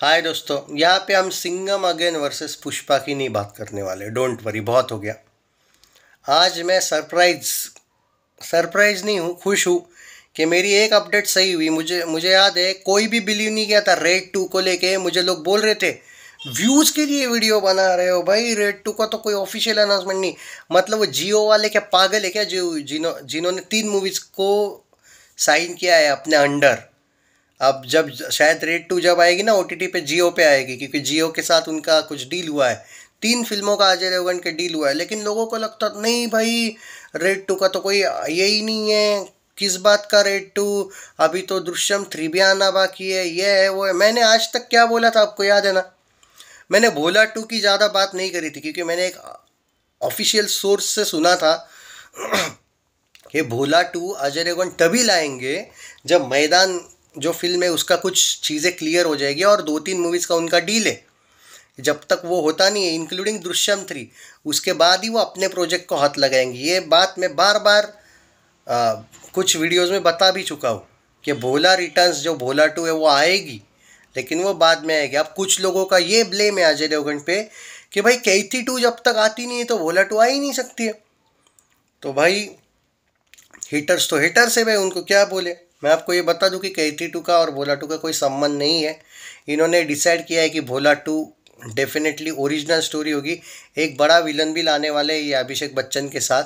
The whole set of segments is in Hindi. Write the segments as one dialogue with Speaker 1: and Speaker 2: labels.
Speaker 1: हाय दोस्तों, यहाँ पे हम सिंघम अगेन वर्सेस पुष्पा की नहीं बात करने वाले। डोंट वरी, बहुत हो गया। आज मैं सरप्राइज नहीं हूँ, खुश हूँ कि मेरी एक अपडेट सही हुई। मुझे मुझे याद है, कोई भी बिलीव नहीं किया था रेड 2 को लेके। मुझे लोग बोल रहे थे व्यूज़ के लिए वीडियो बना रहे हो भाई, रेड 2 का तो कोई ऑफिशियल अनाउंसमेंट नहीं। मतलब वो जियो वाले क्या पागल है क्या, जो जिन्होंने 3 मूवीज़ को साइन किया है अपने अंडर। अब जब शायद रेड 2 जब आएगी ना ओटीटी पे, जियो पे आएगी, क्योंकि जियो के साथ उनका कुछ डील हुआ है। 3 फिल्मों का अजय देवगन के डील हुआ है, लेकिन लोगों को लगता नहीं भाई रेड 2 का तो कोई यही नहीं है। किस बात का रेड 2? अभी तो दृश्यम 3 भी आना बाकी है, ये है वो है। मैंने आज तक क्या बोला था, आपको याद है ना? मैंने भोला 2 की ज़्यादा बात नहीं करी थी, क्योंकि मैंने एक ऑफिशियल सोर्स से सुना था कि भोला 2 अजय देवगन तभी लाएंगे जब मैदान जो फिल्म है उसका कुछ चीज़ें क्लियर हो जाएगी, और 2-3 मूवीज़ का उनका डील है। जब तक वो होता नहीं है, इंक्लूडिंग दृश्यम 3, उसके बाद ही वो अपने प्रोजेक्ट को हाथ लगाएंगे। ये बात मैं बार बार कुछ वीडियोस में बता भी चुका हूँ कि भोला रिटर्न्स जो भोला 2 है वो आएगी, लेकिन वो बाद में आएगी। अब कुछ लोगों का ये ब्लेम है अजय देवगन पे कि भाई कैथी 2 जब तक आती नहीं है तो भोला 2 आ ही नहीं सकती है। तो भाई हिटर्स तो हिटर्स है भाई, उनको क्या बोले। मैं आपको ये बता दूं कि कैथी 2 का और भोला 2 का कोई संबंध नहीं है। इन्होंने डिसाइड किया है कि भोला 2 डेफिनेटली ओरिजिनल स्टोरी होगी। एक बड़ा विलन भी लाने वाले हैं ये अभिषेक बच्चन के साथ,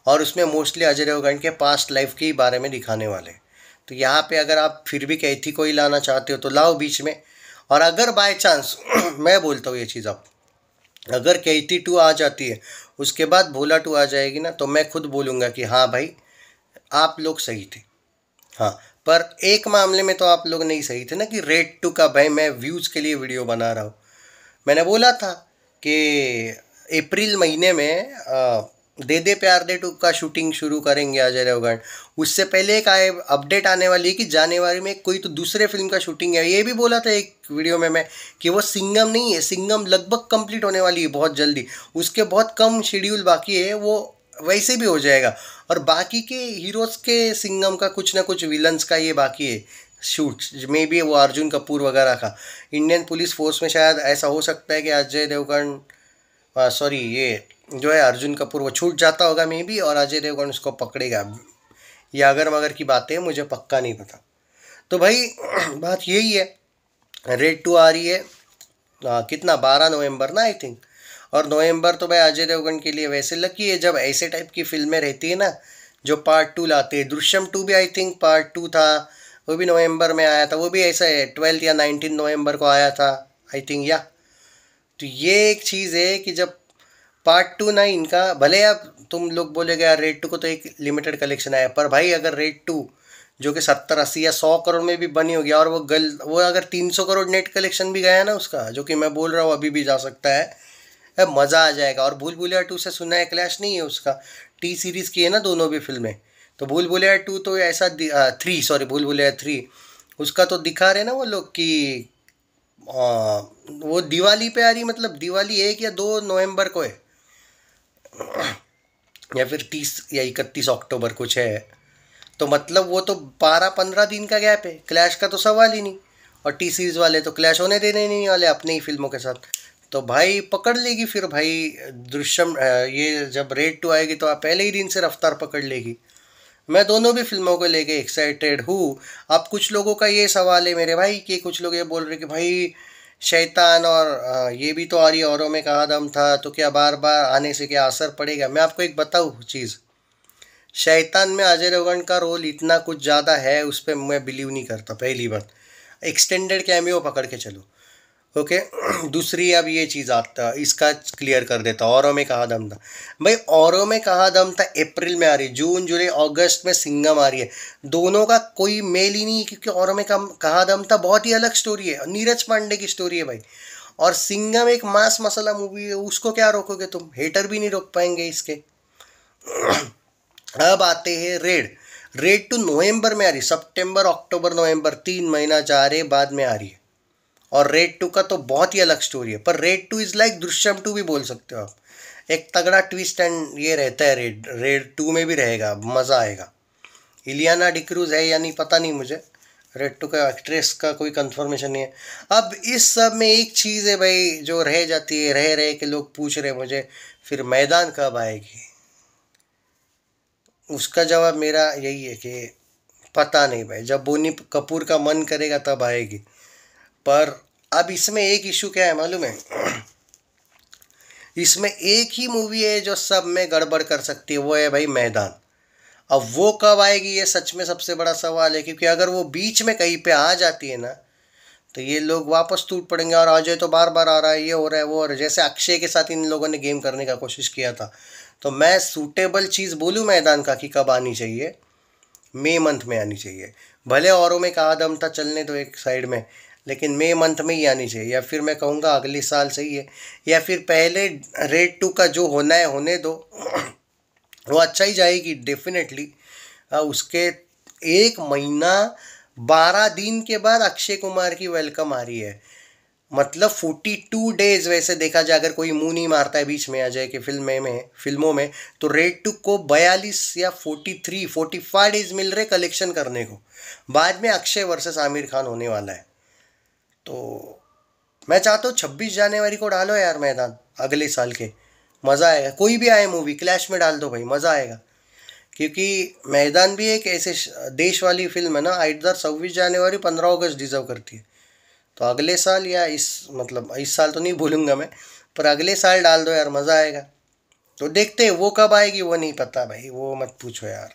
Speaker 1: और उसमें मोस्टली अजय देवगन के पास्ट लाइफ के बारे में दिखाने वाले हैं। तो यहाँ पे अगर आप फिर भी कैथी को ही लाना चाहते हो तो लाओ बीच में। और अगर बाय चांस मैं बोलता हूँ ये चीज़, आप अगर कैथी 2 आ जाती है उसके बाद भोला 2 आ जाएगी ना, तो मैं खुद बोलूँगा कि हाँ भाई आप लोग सही थे। हाँ, पर एक मामले में तो आप लोग नहीं सही थे ना, कि रेड 2 का भाई मैं व्यूज़ के लिए वीडियो बना रहा हूँ। मैंने बोला था कि अप्रैल महीने में दे दे प्यार दे 2 का शूटिंग शुरू करेंगे अजय देवगन। उससे पहले एक अपडेट आने वाली है कि जनवरी में कोई तो दूसरे फिल्म का शूटिंग है। ये भी बोला था एक वीडियो में मैं कि वो सिंघम नहीं है, सिंघम लगभग कंप्लीट होने वाली है बहुत जल्दी। उसके बहुत कम शेड्यूल बाकी है, वो वैसे भी हो जाएगा। और बाकी के हीरोज़ के सिंघम का कुछ ना कुछ विलन्स का ये बाकी है शूट, मे बी वो अर्जुन कपूर वगैरह का। इंडियन पुलिस फोर्स में शायद ऐसा हो सकता है कि अजय देवगन, सॉरी, ये जो है अर्जुन कपूर, वो छूट जाता होगा मे बी, और अजय देवगन उसको पकड़ेगा। ये अगर मगर की बातें हैं, मुझे पक्का नहीं पता। तो भाई बात यही है, रेड 2 आ रही है। कितना, 12 नवंबर ना आई थिंक। और नवंबर तो भाई अजय देवगन के लिए वैसे लकी है जब ऐसे टाइप की फिल्में रहती है ना, जो पार्ट 2 लाते हैं। दृश्यम 2 भी आई थिंक पार्ट 2 था, वो भी नवंबर में आया था। वो भी ऐसा है 12 या 19 नवंबर को आया था आई थिंक, या। तो ये एक चीज़ है कि जब पार्ट 2 ना इनका, भले अब तुम लोग बोलेगे यार रेड 2 को तो एक लिमिटेड कलेक्शन आया, पर भाई अगर रेड 2 जो कि 70-80 या 100 करोड़ में भी बनी होगी, और वो अगर 300 करोड़ नेट कलेक्शन भी गया ना उसका, जो कि मैं बोल रहा हूँ अभी भी जा सकता है, मज़ा आ जाएगा। और भूल भुलैया 2 से सुना है क्लैश नहीं है उसका, टी सीरीज़ की है ना दोनों भी फिल्में। तो भूल भुलैया 2 तो ऐसा 3, सॉरी, भूल भुलैया 3, उसका तो दिखा रहे ना वो लोग कि वो दिवाली पे आ रही, मतलब दिवाली 1 या 2 नवंबर को है, या फिर 30 या 31 अक्टूबर कुछ है। तो मतलब वो तो 12-15 दिन का गैप है, क्लैश का तो सवाल ही नहीं। और टी सीरीज़ वाले तो क्लैश होने देने नहीं वाले अपनी ही फिल्मों के साथ। तो भाई पकड़ लेगी फिर भाई दृश्यम, ये जब रेड 2 आएगी तो आप पहले ही दिन से रफ्तार पकड़ लेगी। मैं दोनों भी फिल्मों को लेके एक्साइटेड हूँ। अब कुछ लोगों का ये सवाल है मेरे भाई, कि कुछ लोग ये बोल रहे कि भाई शैतान और ये भी तो आ रही है, औरों में कहा दम था, तो क्या बार बार आने से क्या असर पड़ेगा? मैं आपको एक बताऊँ चीज़, शैतान में अजय देवगन का रोल इतना कुछ ज़्यादा है उस पर मैं बिलीव नहीं करता, पहली बात। एक्सटेंडेड कैमियो पकड़ के चलो, ओके। दूसरी, अब ये चीज़ आता, इसका क्लियर कर देता, औरों में कहा दम था। भाई औरों में कहा दम था अप्रैल में आ रही है, जून जुलाई अगस्त में सिंघम आ रही है। दोनों का कोई मेल ही नहीं, क्योंकि औरों में कहा दम था बहुत ही अलग स्टोरी है, नीरज पांडे की स्टोरी है भाई। और सिंघम एक मास मसाला मूवी है, उसको क्या रोकोगे तुम? हेटर भी नहीं रोक पाएंगे इसके। अब आते हैं रेड। रेड 2 नवंबर में आ रही, सितंबर अक्टूबर नवंबर 3 महीना जा रहे बाद में आ रही है। और रेड 2 का तो बहुत ही अलग स्टोरी है, पर रेड 2 इज़ लाइक दृश्यम 2 भी बोल सकते हो आप। एक तगड़ा ट्विस्ट एंड ये रहता है, रेड 2 में भी रहेगा, मज़ा आएगा। इलियाना डिक्रूज है या नहीं पता नहीं मुझे, रेड टू का एक्ट्रेस का कोई कंफर्मेशन नहीं है। अब इस सब में एक चीज़ है भाई जो रह जाती है, रह रहे के लोग पूछ रहे मुझे, फिर मैदान कब आएगी? उसका जवाब मेरा यही है कि पता नहीं भाई, जब बोनी कपूर का मन करेगा तब आएगी। पर अब इसमें एक इशू क्या है मालूम है? इसमें एक ही मूवी है जो सब में गड़बड़ कर सकती है, वो है भाई मैदान। अब वो कब आएगी ये सच में सबसे बड़ा सवाल है, क्योंकि अगर वो बीच में कहीं पे आ जाती है ना, तो ये लोग वापस टूट पड़ेंगे और अजय तो बार बार आ रहा है, ये हो रहा है वो, और जैसे अक्षय के साथ इन लोगों ने गेम करने का कोशिश किया था। तो मैं सूटेबल चीज़ बोलूँ मैदान का कि कब आनी चाहिए, मई मंथ में आनी चाहिए। भले औरों में कहा दम था, चलने दो एक साइड में, लेकिन मई मंथ में ही आनी चाहिए। या फिर मैं कहूँगा अगले साल सही है, या फिर पहले रेड टू का जो होना है होने दो। वो अच्छा ही जाएगी डेफिनेटली। उसके 1 महीना 12 दिन के बाद अक्षय कुमार की वेलकम आ रही है। मतलब 42 डेज वैसे देखा जाए, अगर कोई मुंह नहीं मारता है बीच में अजय के फिल्मों में, तो रेड टू को 42 या 45 डेज मिल रहे कलेक्शन करने को। बाद में अक्षय वर्सेस आमिर खान होने वाला है। तो मैं चाहता हूँ 26 जनवरी को डालो यार मैदान, अगले साल के। मज़ा आएगा, कोई भी आए मूवी क्लैश में डाल दो भाई, मज़ा आएगा। क्योंकि मैदान भी एक ऐसे देश वाली फिल्म है ना, इधर 26 जनवरी 15 अगस्त डिजर्व करती है। तो अगले साल या मतलब इस साल तो नहीं बोलूँगा मैं, पर अगले साल डाल दो यार, मज़ा आएगा। तो देखते हैं वो कब आएगी, वो नहीं पता भाई, वो मत पूछो यार।